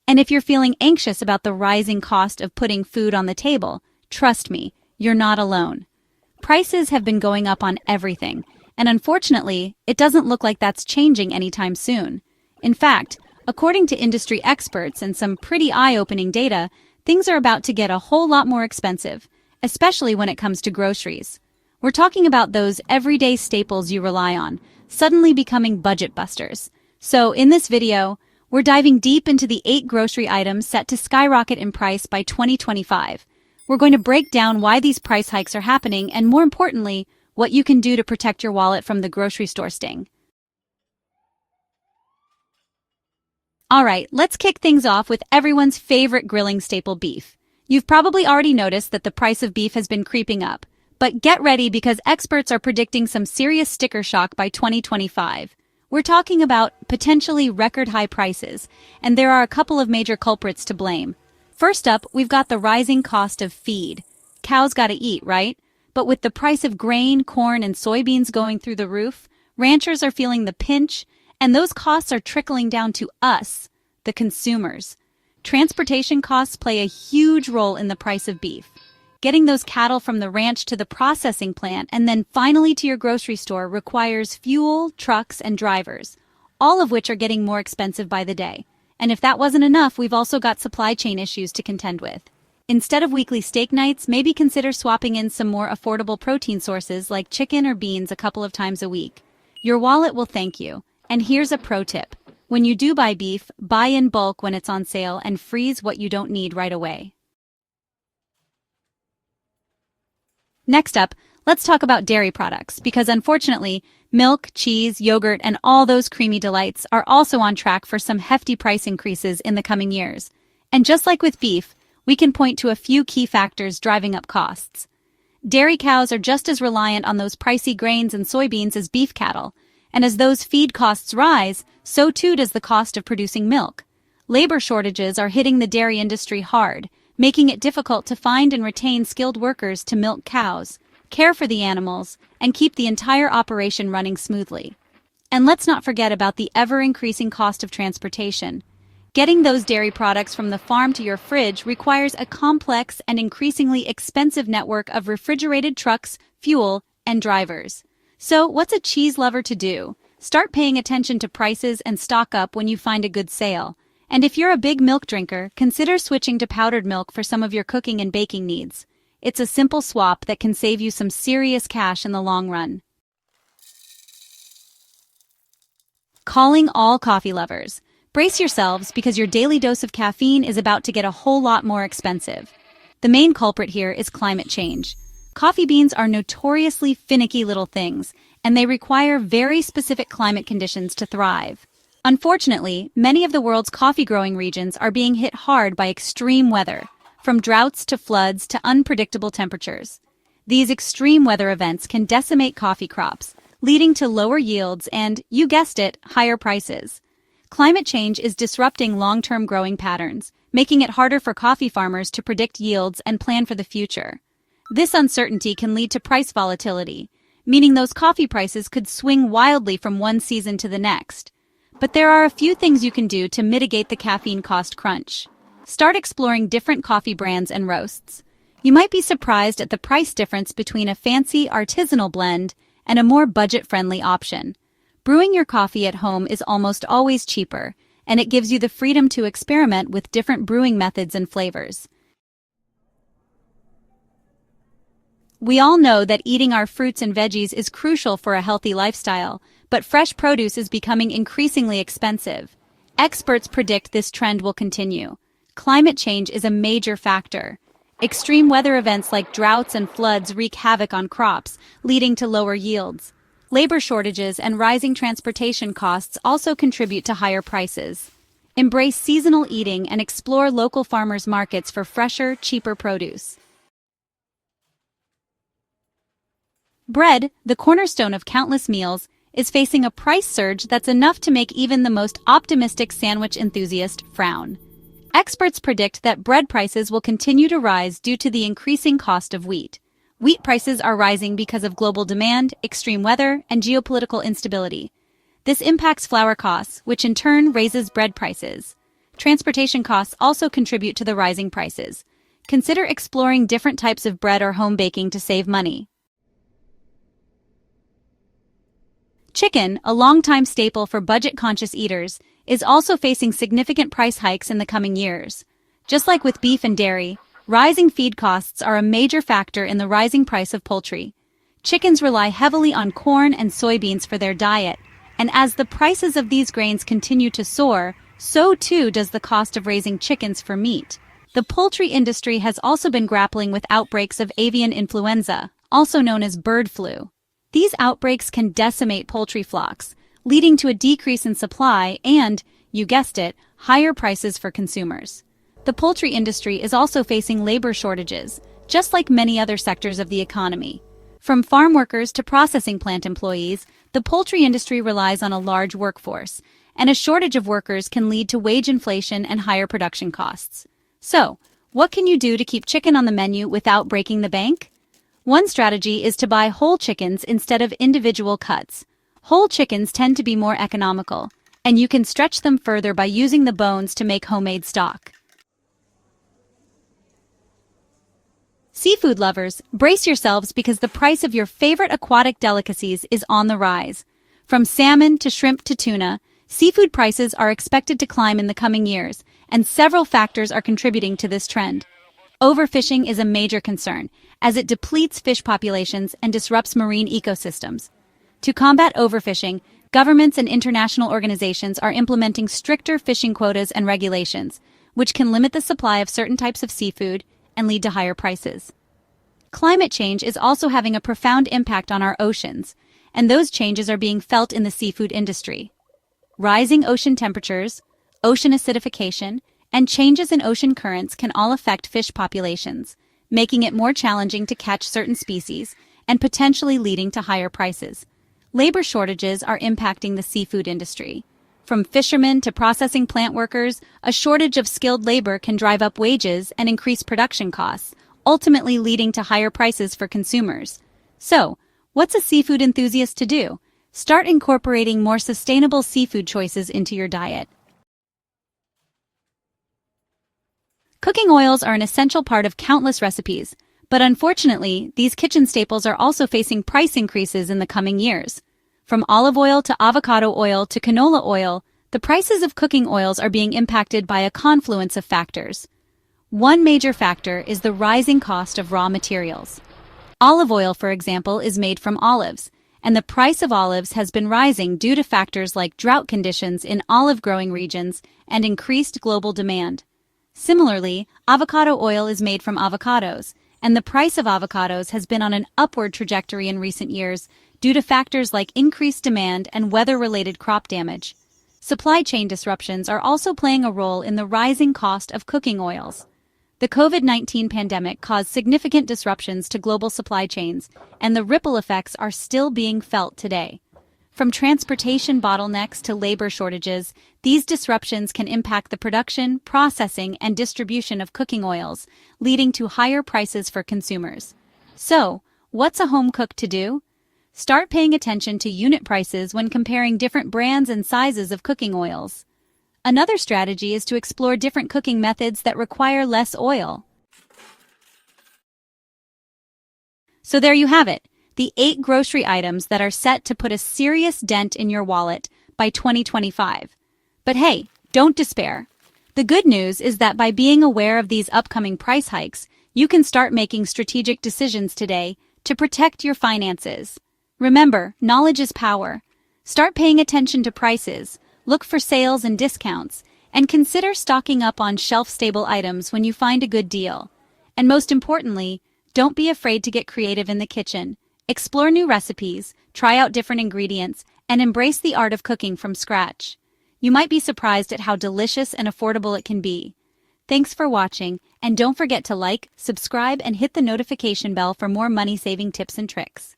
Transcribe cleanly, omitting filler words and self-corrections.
And if you're feeling anxious about the rising cost of putting food on the table, trust me, you're not alone. Prices have been going up on everything, and unfortunately, it doesn't look like that's changing anytime soon. In fact, according to industry experts and some pretty eye-opening data, things are about to get a whole lot more expensive, especially when it comes to groceries. We're talking about those everyday staples you rely on, suddenly becoming budget busters. So in this video, we're diving deep into the 8 grocery items set to skyrocket in price by 2025. We're going to break down why these price hikes are happening and, more importantly, what you can do to protect your wallet from the grocery store sting. Alright, let's kick things off with everyone's favorite grilling staple, beef. You've probably already noticed that the price of beef has been creeping up, but get ready because experts are predicting some serious sticker shock by 2025. We're talking about potentially record-high prices, and there are a couple of major culprits to blame. First up, we've got the rising cost of feed. Cows gotta eat, right? But with the price of grain, corn, and soybeans going through the roof, ranchers are feeling the pinch, and those costs are trickling down to us, the consumers. Transportation costs play a huge role in the price of beef. Getting those cattle from the ranch to the processing plant and then finally to your grocery store requires fuel, trucks, and drivers, all of which are getting more expensive by the day. And if that wasn't enough, we've also got supply chain issues to contend with. Instead of weekly steak nights, maybe consider swapping in some more affordable protein sources like chicken or beans a couple of times a week. Your wallet will thank you. And here's a pro tip. When you do buy beef, buy in bulk when it's on sale and freeze what you don't need right away. Next up, let's talk about dairy products, because unfortunately, milk, cheese, yogurt, and all those creamy delights are also on track for some hefty price increases in the coming years. And just like with beef, we can point to a few key factors driving up costs. Dairy cows are just as reliant on those pricey grains and soybeans as beef cattle, and as those feed costs rise, so too does the cost of producing milk. Labor shortages are hitting the dairy industry hard, making it difficult to find and retain skilled workers to milk cows, care for the animals, and keep the entire operation running smoothly. And let's not forget about the ever-increasing cost of transportation. Getting those dairy products from the farm to your fridge requires a complex and increasingly expensive network of refrigerated trucks, fuel, and drivers. So, what's a cheese lover to do? Start paying attention to prices and stock up when you find a good sale. And if you're a big milk drinker, consider switching to powdered milk for some of your cooking and baking needs. It's a simple swap that can save you some serious cash in the long run. Calling all coffee lovers. Brace yourselves because your daily dose of caffeine is about to get a whole lot more expensive. The main culprit here is climate change. Coffee beans are notoriously finicky little things, and they require very specific climate conditions to thrive. Unfortunately, many of the world's coffee-growing regions are being hit hard by extreme weather, from droughts to floods to unpredictable temperatures. These extreme weather events can decimate coffee crops, leading to lower yields and, you guessed it, higher prices. Climate change is disrupting long-term growing patterns, making it harder for coffee farmers to predict yields and plan for the future. This uncertainty can lead to price volatility, meaning those coffee prices could swing wildly from one season to the next. But there are a few things you can do to mitigate the caffeine cost crunch. Start exploring different coffee brands and roasts. You might be surprised at the price difference between a fancy artisanal blend and a more budget-friendly option. Brewing your coffee at home is almost always cheaper, and it gives you the freedom to experiment with different brewing methods and flavors. We all know that eating our fruits and veggies is crucial for a healthy lifestyle, but fresh produce is becoming increasingly expensive. Experts predict this trend will continue. Climate change is a major factor. Extreme weather events like droughts and floods wreak havoc on crops, leading to lower yields. Labor shortages and rising transportation costs also contribute to higher prices. Embrace seasonal eating and explore local farmers' markets for fresher, cheaper produce. Bread, the cornerstone of countless meals, is facing a price surge that's enough to make even the most optimistic sandwich enthusiast frown. Experts predict that bread prices will continue to rise due to the increasing cost of wheat. Wheat prices are rising because of global demand, extreme weather, and geopolitical instability. This impacts flour costs, which in turn raises bread prices. Transportation costs also contribute to the rising prices. Consider exploring different types of bread or home baking to save money. Chicken, a longtime staple for budget-conscious eaters, is also facing significant price hikes in the coming years. Just like with beef and dairy, rising feed costs are a major factor in the rising price of poultry. Chickens rely heavily on corn and soybeans for their diet, and as the prices of these grains continue to soar, so too does the cost of raising chickens for meat. The poultry industry has also been grappling with outbreaks of avian influenza, also known as bird flu. These outbreaks can decimate poultry flocks, leading to a decrease in supply and, you guessed it, higher prices for consumers. The poultry industry is also facing labor shortages, just like many other sectors of the economy. From farm workers to processing plant employees, the poultry industry relies on a large workforce, and a shortage of workers can lead to wage inflation and higher production costs. So, what can you do to keep chicken on the menu without breaking the bank? One strategy is to buy whole chickens instead of individual cuts. Whole chickens tend to be more economical, and you can stretch them further by using the bones to make homemade stock. Seafood lovers, brace yourselves because the price of your favorite aquatic delicacies is on the rise. From salmon to shrimp to tuna, seafood prices are expected to climb in the coming years, and several factors are contributing to this trend. Overfishing is a major concern, as it depletes fish populations and disrupts marine ecosystems. To combat overfishing, governments and international organizations are implementing stricter fishing quotas and regulations, which can limit the supply of certain types of seafood and lead to higher prices. Climate change is also having a profound impact on our oceans, and those changes are being felt in the seafood industry. Rising ocean temperatures, ocean acidification, and changes in ocean currents can all affect fish populations, making it more challenging to catch certain species and potentially leading to higher prices. Labor shortages are impacting the seafood industry. From fishermen to processing plant workers, a shortage of skilled labor can drive up wages and increase production costs, ultimately leading to higher prices for consumers. So, what's a seafood enthusiast to do? Start incorporating more sustainable seafood choices into your diet. Cooking oils are an essential part of countless recipes, but unfortunately, these kitchen staples are also facing price increases in the coming years. From olive oil to avocado oil to canola oil, the prices of cooking oils are being impacted by a confluence of factors. One major factor is the rising cost of raw materials. Olive oil, for example, is made from olives, and the price of olives has been rising due to factors like drought conditions in olive-growing regions and increased global demand. Similarly, avocado oil is made from avocados, and the price of avocados has been on an upward trajectory in recent years due to factors like increased demand and weather-related crop damage. Supply chain disruptions are also playing a role in the rising cost of cooking oils. The COVID-19 pandemic caused significant disruptions to global supply chains, and the ripple effects are still being felt today. From transportation bottlenecks to labor shortages, these disruptions can impact the production, processing, and distribution of cooking oils, leading to higher prices for consumers. So, what's a home cook to do? Start paying attention to unit prices when comparing different brands and sizes of cooking oils. Another strategy is to explore different cooking methods that require less oil. So there you have it, the 8 grocery items that are set to put a serious dent in your wallet by 2025. But hey, don't despair. The good news is that by being aware of these upcoming price hikes, you can start making strategic decisions today to protect your finances. Remember, knowledge is power. Start paying attention to prices, look for sales and discounts, and consider stocking up on shelf-stable items when you find a good deal. And most importantly, don't be afraid to get creative in the kitchen. Explore new recipes, try out different ingredients, and embrace the art of cooking from scratch. You might be surprised at how delicious and affordable it can be. Thanks for watching, and don't forget to like, subscribe, and hit the notification bell for more money-saving tips and tricks.